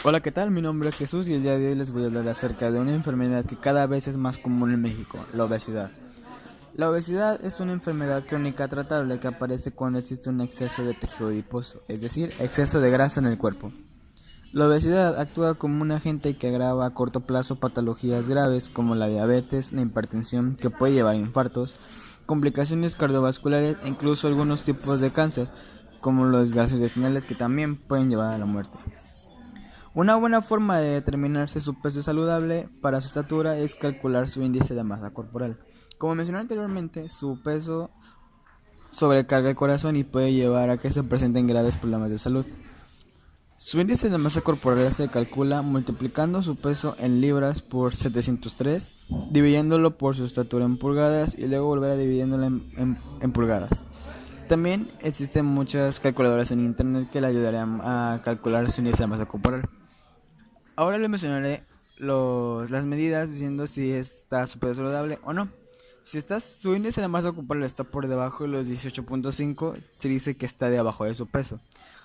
Hola, ¿qué tal? Mi nombre es Jesús y el día de hoy les voy a hablar acerca de una enfermedad que cada vez es más común en México, la obesidad. La obesidad es una enfermedad crónica tratable que aparece cuando existe un exceso de tejido adiposo, es decir, exceso de grasa en el cuerpo. La obesidad actúa como un agente que agrava a corto plazo patologías graves como la diabetes, la hipertensión, que puede llevar a infartos, complicaciones cardiovasculares e incluso algunos tipos de cáncer, como los gastrointestinales, que también pueden llevar a la muerte. Una buena forma de determinar si su peso es saludable para su estatura es calcular su índice de masa corporal. Como mencioné anteriormente, su peso sobrecarga el corazón y puede llevar a que se presenten graves problemas de salud. Su índice de masa corporal se calcula multiplicando su peso en libras por 703, dividiéndolo por su estatura en pulgadas y luego volver a dividiéndolo en pulgadas. También existen muchas calculadoras en internet que le ayudarán a calcular su índice de masa corporal. Ahora le mencionaré las medidas diciendo si está súper saludable o no. Si su índice de masa corporal está por debajo de los 18.5, se dice que está debajo de su peso.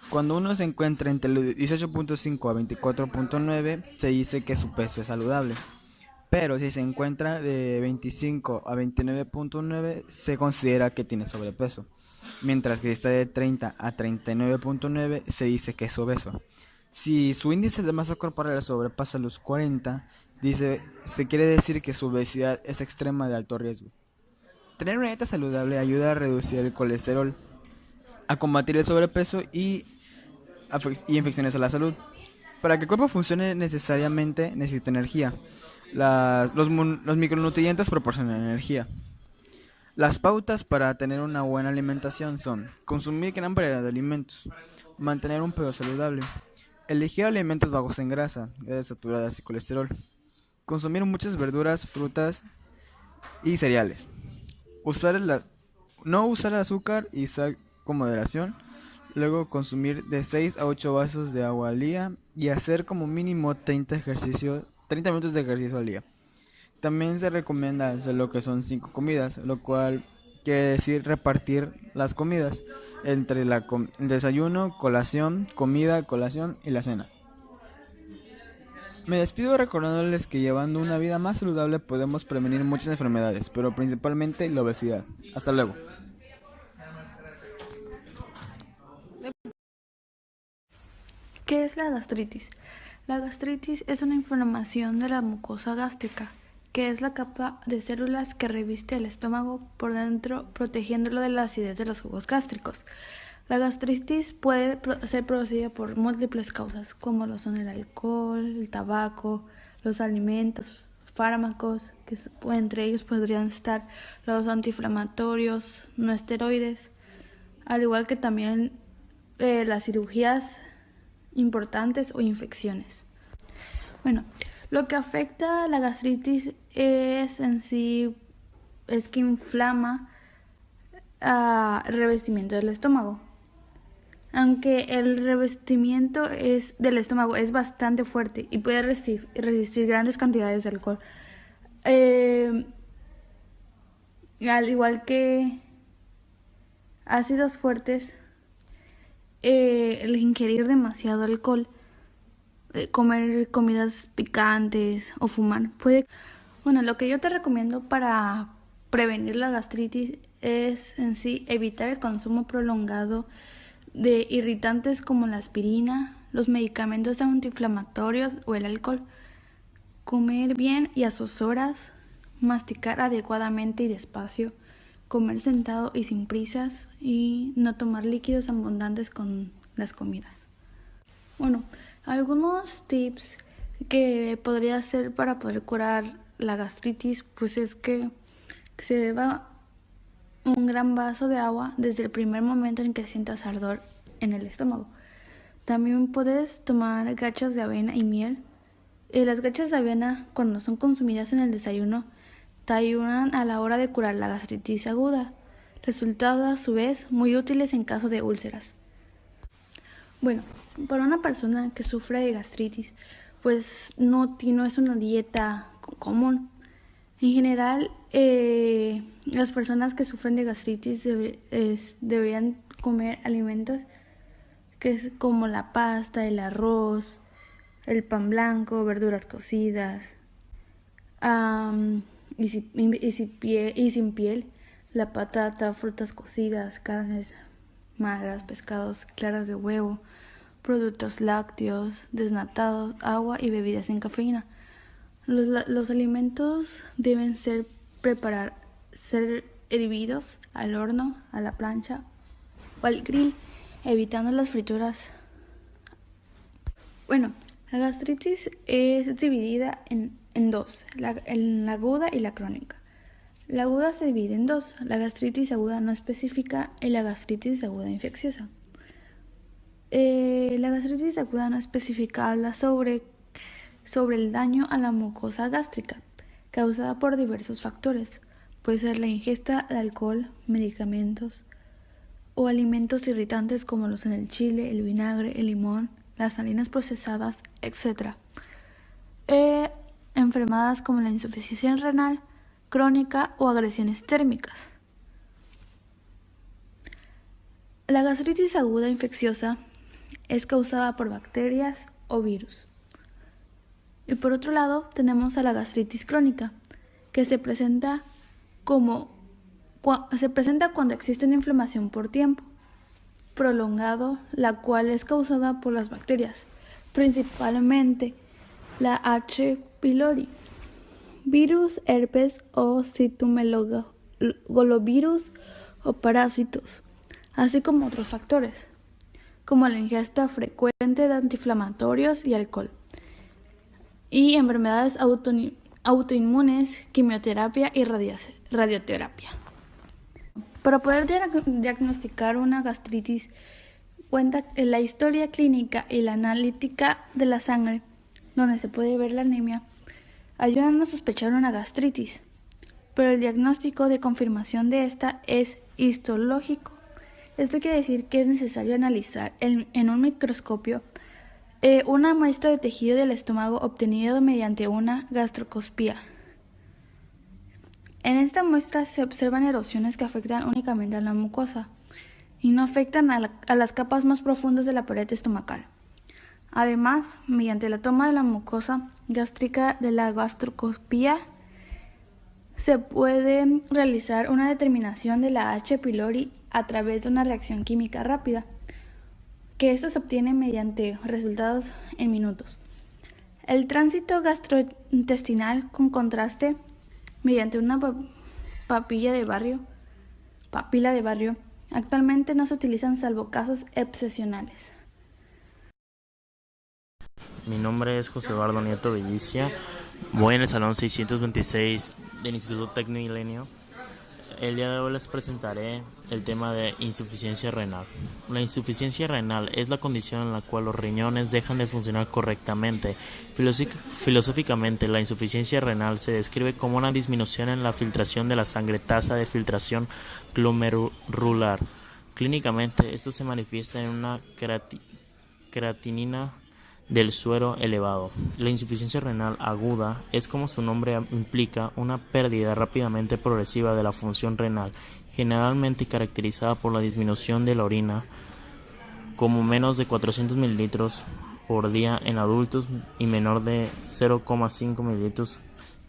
Cuando uno se encuentra entre los 18.5 a 24.9, se dice que su peso es saludable. Pero si se encuentra de 25 a 29.9, se considera que tiene sobrepeso. Mientras que si está de 30 a 39.9, se dice que es obeso. Si su índice de masa corporal sobrepasa los 40, se quiere decir que su obesidad es extrema de alto riesgo. Tener una dieta saludable ayuda a reducir el colesterol, a combatir el sobrepeso y infecciones a la salud. Para que el cuerpo funcione necesariamente necesita energía. Los micronutrientes proporcionan energía. Las pautas para tener una buena alimentación son consumir gran variedad de alimentos, mantener un peso saludable, elegir alimentos bajos en grasa, grasas saturadas y colesterol, consumir muchas verduras, frutas y cereales, no usar azúcar y sal con moderación, luego consumir de 6 a 8 vasos de agua al día y hacer como mínimo 30 minutos de ejercicio al día. También se recomienda hacer lo que son 5 comidas, lo cual quiere decir repartir las comidas entre el desayuno, colación, comida, colación y la cena. Me despido recordándoles que llevando una vida más saludable podemos prevenir muchas enfermedades, pero principalmente la obesidad. Hasta luego. ¿Qué es la gastritis? La gastritis es una inflamación de la mucosa gástrica, que es la capa de células que reviste el estómago por dentro, protegiéndolo de la acidez de los jugos gástricos. La gastritis puede ser producida por múltiples causas, como lo son el alcohol, el tabaco, los alimentos, fármacos, entre ellos podrían estar los antiinflamatorios, no esteroides, al igual que también las cirugías importantes o infecciones. Bueno, lo que afecta a la gastritis es que inflama el revestimiento del estómago. Aunque el revestimiento del estómago es bastante fuerte y puede resistir grandes cantidades de alcohol, al igual que ácidos fuertes, el ingerir demasiado alcohol, comer comidas picantes o fumar puede. Bueno, lo que yo te recomiendo para prevenir la gastritis es en sí evitar el consumo prolongado de irritantes como la aspirina, los medicamentos antiinflamatorios o el alcohol. Comer bien y a sus horas, masticar adecuadamente y despacio, comer sentado y sin prisas y no tomar líquidos abundantes con las comidas. Bueno, algunos tips que podría hacer para poder curar la gastritis, pues es que se beba un gran vaso de agua desde el primer momento en que sientas ardor en el estómago. También puedes tomar gachas de avena y miel. Las gachas de avena, cuando son consumidas en el desayuno, te ayudan a la hora de curar la gastritis aguda, resultado a su vez muy útiles en caso de úlceras. Bueno, para una persona que sufre de gastritis, pues no es una dieta común. En general, las personas que sufren de gastritis deberían comer alimentos que es como la pasta, el arroz, el pan blanco, verduras cocidas, y sin piel, la patata, frutas cocidas, carnes magras, pescados, claras de huevo, productos lácteos, desnatados, agua y bebidas sin cafeína. Los alimentos deben ser hervidos al horno, a la plancha o al grill, evitando las frituras. Bueno, la gastritis es dividida en dos, la aguda y la crónica. La aguda se divide en dos, la gastritis aguda no específica y la gastritis aguda infecciosa. La gastritis aguda no específica habla sobre el daño a la mucosa gástrica, causada por diversos factores. Puede ser la ingesta de alcohol, medicamentos o alimentos irritantes como los en el chile, el vinagre, el limón, las harinas procesadas, etc. Enfermedades como la insuficiencia renal crónica o agresiones térmicas. La gastritis aguda infecciosa es causada por bacterias o virus. Y por otro lado tenemos a la gastritis crónica, que se presenta cuando existe una inflamación por tiempo prolongado, la cual es causada por las bacterias, principalmente la H. pylori, virus, herpes o citomegalovirus o parásitos, así como otros factores, como la ingesta frecuente de antiinflamatorios y alcohol, y enfermedades autoinmunes, quimioterapia y radioterapia. Para poder diagnosticar una gastritis, cuenta la historia clínica y la analítica de la sangre, donde se puede ver la anemia, ayudan a sospechar una gastritis, pero el diagnóstico de confirmación de esta es histológico. Esto quiere decir que es necesario analizar en un microscopio una muestra de tejido del estómago obtenido mediante una gastroscopia. En esta muestra se observan erosiones que afectan únicamente a la mucosa y no afectan a las capas más profundas de la pared estomacal. Además, mediante la toma de la mucosa gástrica de la gastroscopia, se puede realizar una determinación de la H. pylori a través de una reacción química rápida, que esto se obtiene mediante resultados en minutos. El tránsito gastrointestinal con contraste mediante una papila de barrio, actualmente no se utilizan salvo casos excepcionales. Mi nombre es José Eduardo Nieto Bellicia. Voy en el salón 626 del Instituto Tecmilenio. El día de hoy les presentaré el tema de insuficiencia renal. La insuficiencia renal es la condición en la cual los riñones dejan de funcionar correctamente. Filosóficamente, la insuficiencia renal se describe como una disminución en la filtración de la sangre, tasa de filtración glomerular. Clínicamente, esto se manifiesta en una creatinina del suero elevado. La insuficiencia renal aguda es, como su nombre implica, una pérdida rápidamente progresiva de la función renal, generalmente caracterizada por la disminución de la orina, como menos de 400 mililitros por día en adultos y menor de 0,5 mililitros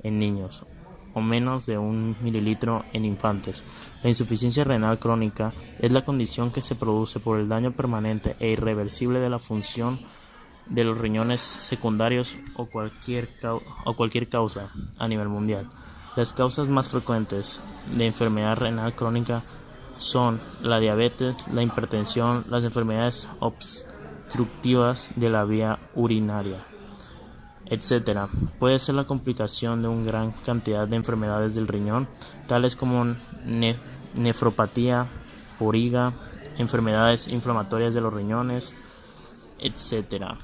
en niños, o menos de 1 mililitro en infantes. La insuficiencia renal crónica es la condición que se produce por el daño permanente e irreversible de la función de los riñones secundarios o cualquier causa a nivel mundial. Las causas más frecuentes de enfermedad renal crónica son la diabetes, la hipertensión, las enfermedades obstructivas de la vía urinaria, etc. Puede ser la complicación de una gran cantidad de enfermedades del riñón, tales como nefropatía, poriga, enfermedades inflamatorias de los riñones, etc.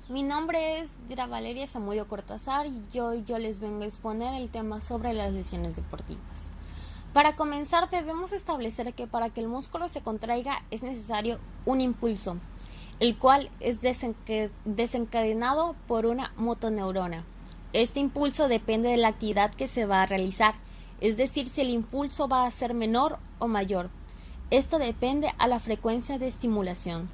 Mi nombre es Dira Valeria Zamudio Cortázar y yo les vengo a exponer el tema sobre las lesiones deportivas. Para comenzar, debemos establecer que para que el músculo se contraiga es necesario un impulso, el cual es desencadenado por una motoneurona. Este impulso depende de la actividad que se va a realizar, es decir, si el impulso va a ser menor o mayor. Esto depende a la frecuencia de estimulación.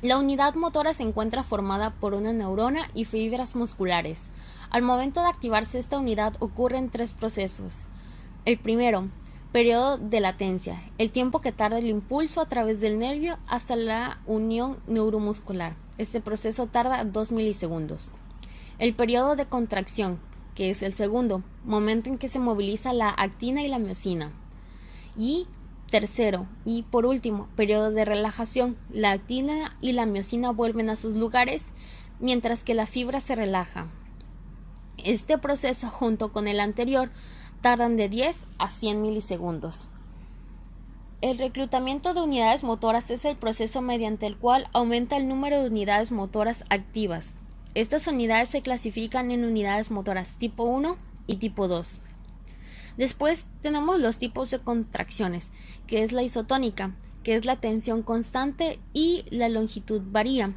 La unidad motora se encuentra formada por una neurona y fibras musculares. Al momento de activarse esta unidad ocurren 3 procesos. El primero, periodo de latencia, el tiempo que tarda el impulso a través del nervio hasta la unión neuromuscular. Este proceso tarda 2 milisegundos. El periodo de contracción, que es el segundo, momento en que se moviliza la actina y la miosina. Y tercero, y por último, periodo de relajación. La actina y la miosina vuelven a sus lugares mientras que la fibra se relaja. Este proceso, junto con el anterior, tardan de 10 a 100 milisegundos. El reclutamiento de unidades motoras es el proceso mediante el cual aumenta el número de unidades motoras activas. Estas unidades se clasifican en unidades motoras tipo 1 y tipo 2. Después tenemos los tipos de contracciones, que es la isotónica, que es la tensión constante y la longitud varía.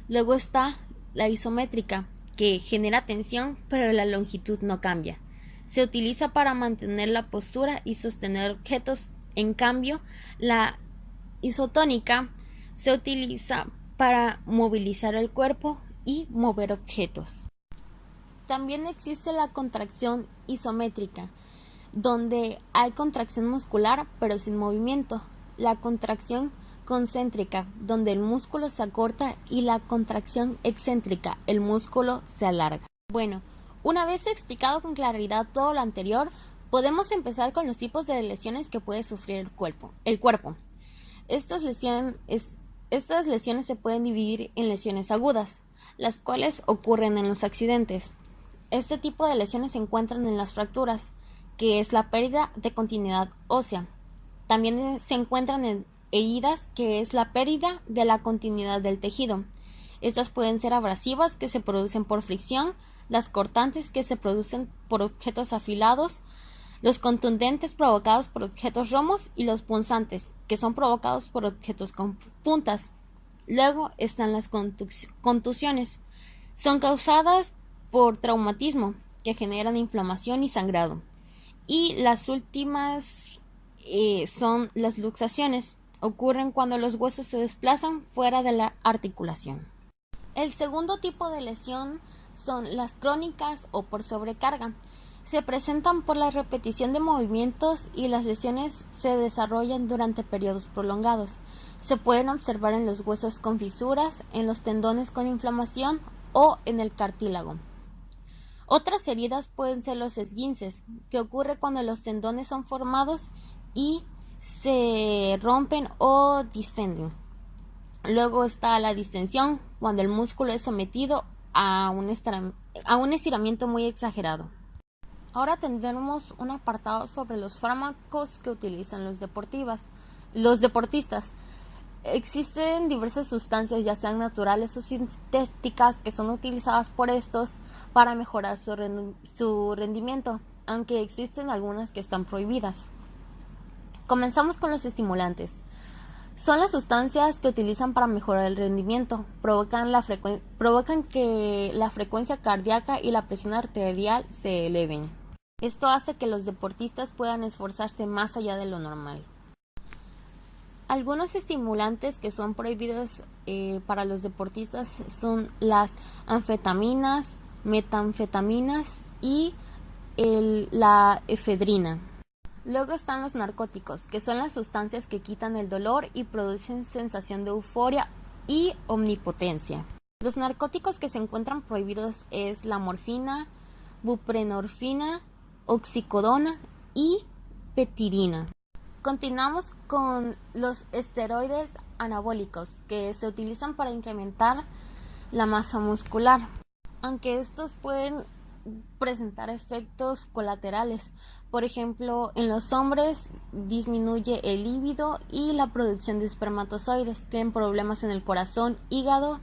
Luego está la isométrica, que genera tensión pero la longitud no cambia. Se utiliza para mantener la postura y sostener objetos. En cambio, la isotónica se utiliza para movilizar el cuerpo y mover objetos. También existe la contracción isométrica, donde hay contracción muscular pero sin movimiento, la contracción concéntrica, donde el músculo se acorta, y la contracción excéntrica, el músculo se alarga. Bueno, una vez explicado con claridad todo lo anterior, podemos empezar con los tipos de lesiones que puede sufrir el cuerpo. Estas lesiones se pueden dividir en lesiones agudas, las cuales ocurren en los accidentes. Este tipo de lesiones se encuentran en las fracturas, que es la pérdida de continuidad ósea. También se encuentran en heridas, que es la pérdida de la continuidad del tejido. Estas pueden ser abrasivas, que se producen por fricción, las cortantes, que se producen por objetos afilados, los contundentes provocados por objetos romos, y los punzantes, que son provocados por objetos con puntas. Luego están las contusiones. Son causadas por traumatismo, que generan inflamación y sangrado. Y las últimas son las luxaciones. Ocurren cuando los huesos se desplazan fuera de la articulación. El segundo tipo de lesión son las crónicas o por sobrecarga. Se presentan por la repetición de movimientos y las lesiones se desarrollan durante periodos prolongados. Se pueden observar en los huesos con fisuras, en los tendones con inflamación o en el cartílago. Otras heridas pueden ser los esguinces, que ocurre cuando los tendones son formados y se rompen o disfenden. Luego está la distensión, cuando el músculo es sometido a un estiramiento muy exagerado. Ahora tendremos un apartado sobre los fármacos que utilizan los deportistas. Existen diversas sustancias, ya sean naturales o sintéticas, que son utilizadas por estos para mejorar su rendimiento, aunque existen algunas que están prohibidas. Comenzamos con los estimulantes. Son las sustancias que utilizan para mejorar el rendimiento, provocan que la frecuencia cardíaca y la presión arterial se eleven. Esto hace que los deportistas puedan esforzarse más allá de lo normal. Algunos estimulantes que son prohibidos para los deportistas son las anfetaminas, metanfetaminas y la efedrina. Luego están los narcóticos, que son las sustancias que quitan el dolor y producen sensación de euforia y omnipotencia. Los narcóticos que se encuentran prohibidos es la morfina, buprenorfina, oxicodona y petirina. Continuamos con los esteroides anabólicos, que se utilizan para incrementar la masa muscular, aunque estos pueden presentar efectos colaterales. Por ejemplo, en los hombres disminuye el líbido y la producción de espermatozoides, tienen problemas en el corazón, hígado,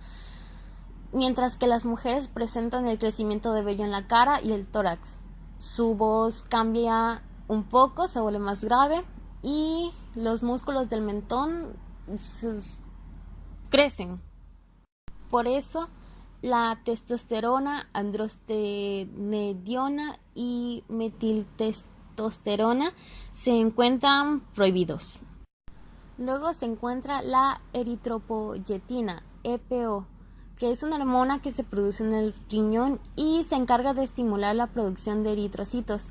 mientras que las mujeres presentan el crecimiento de vello en la cara y el tórax. Su voz cambia un poco, se vuelve más grave y los músculos del mentón crecen. Por eso la testosterona, androstenediona y metiltestosterona se encuentran prohibidos. Luego se encuentra la eritropoyetina. EPO, que es una hormona que se produce en el riñón y se encarga de estimular la producción de eritrocitos,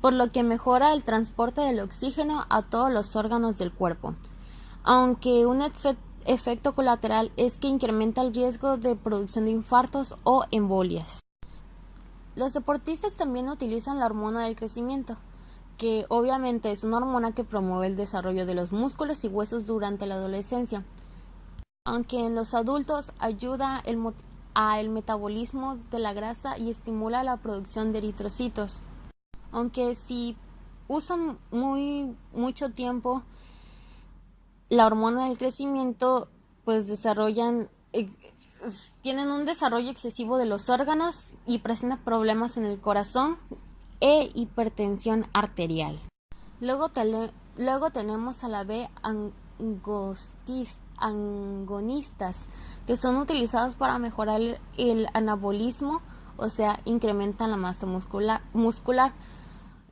por lo que mejora el transporte del oxígeno a todos los órganos del cuerpo. Aunque un efecto colateral es que incrementa el riesgo de producción de infartos o embolias. Los deportistas también utilizan la hormona del crecimiento, que obviamente es una hormona que promueve el desarrollo de los músculos y huesos durante la adolescencia, aunque en los adultos ayuda al metabolismo de la grasa y estimula la producción de eritrocitos. Aunque si usan mucho tiempo la hormona del crecimiento, pues tienen un desarrollo excesivo de los órganos y presentan problemas en el corazón e hipertensión arterial. Luego tenemos a la B agonistas, que son utilizados para mejorar el anabolismo, o sea, incrementan la masa muscular.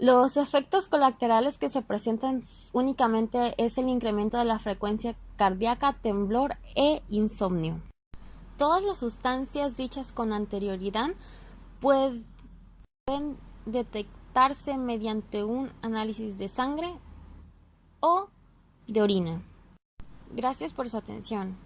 Los efectos colaterales que se presentan únicamente es el incremento de la frecuencia cardíaca, temblor e insomnio. Todas las sustancias dichas con anterioridad pueden detectarse mediante un análisis de sangre o de orina. Gracias por su atención.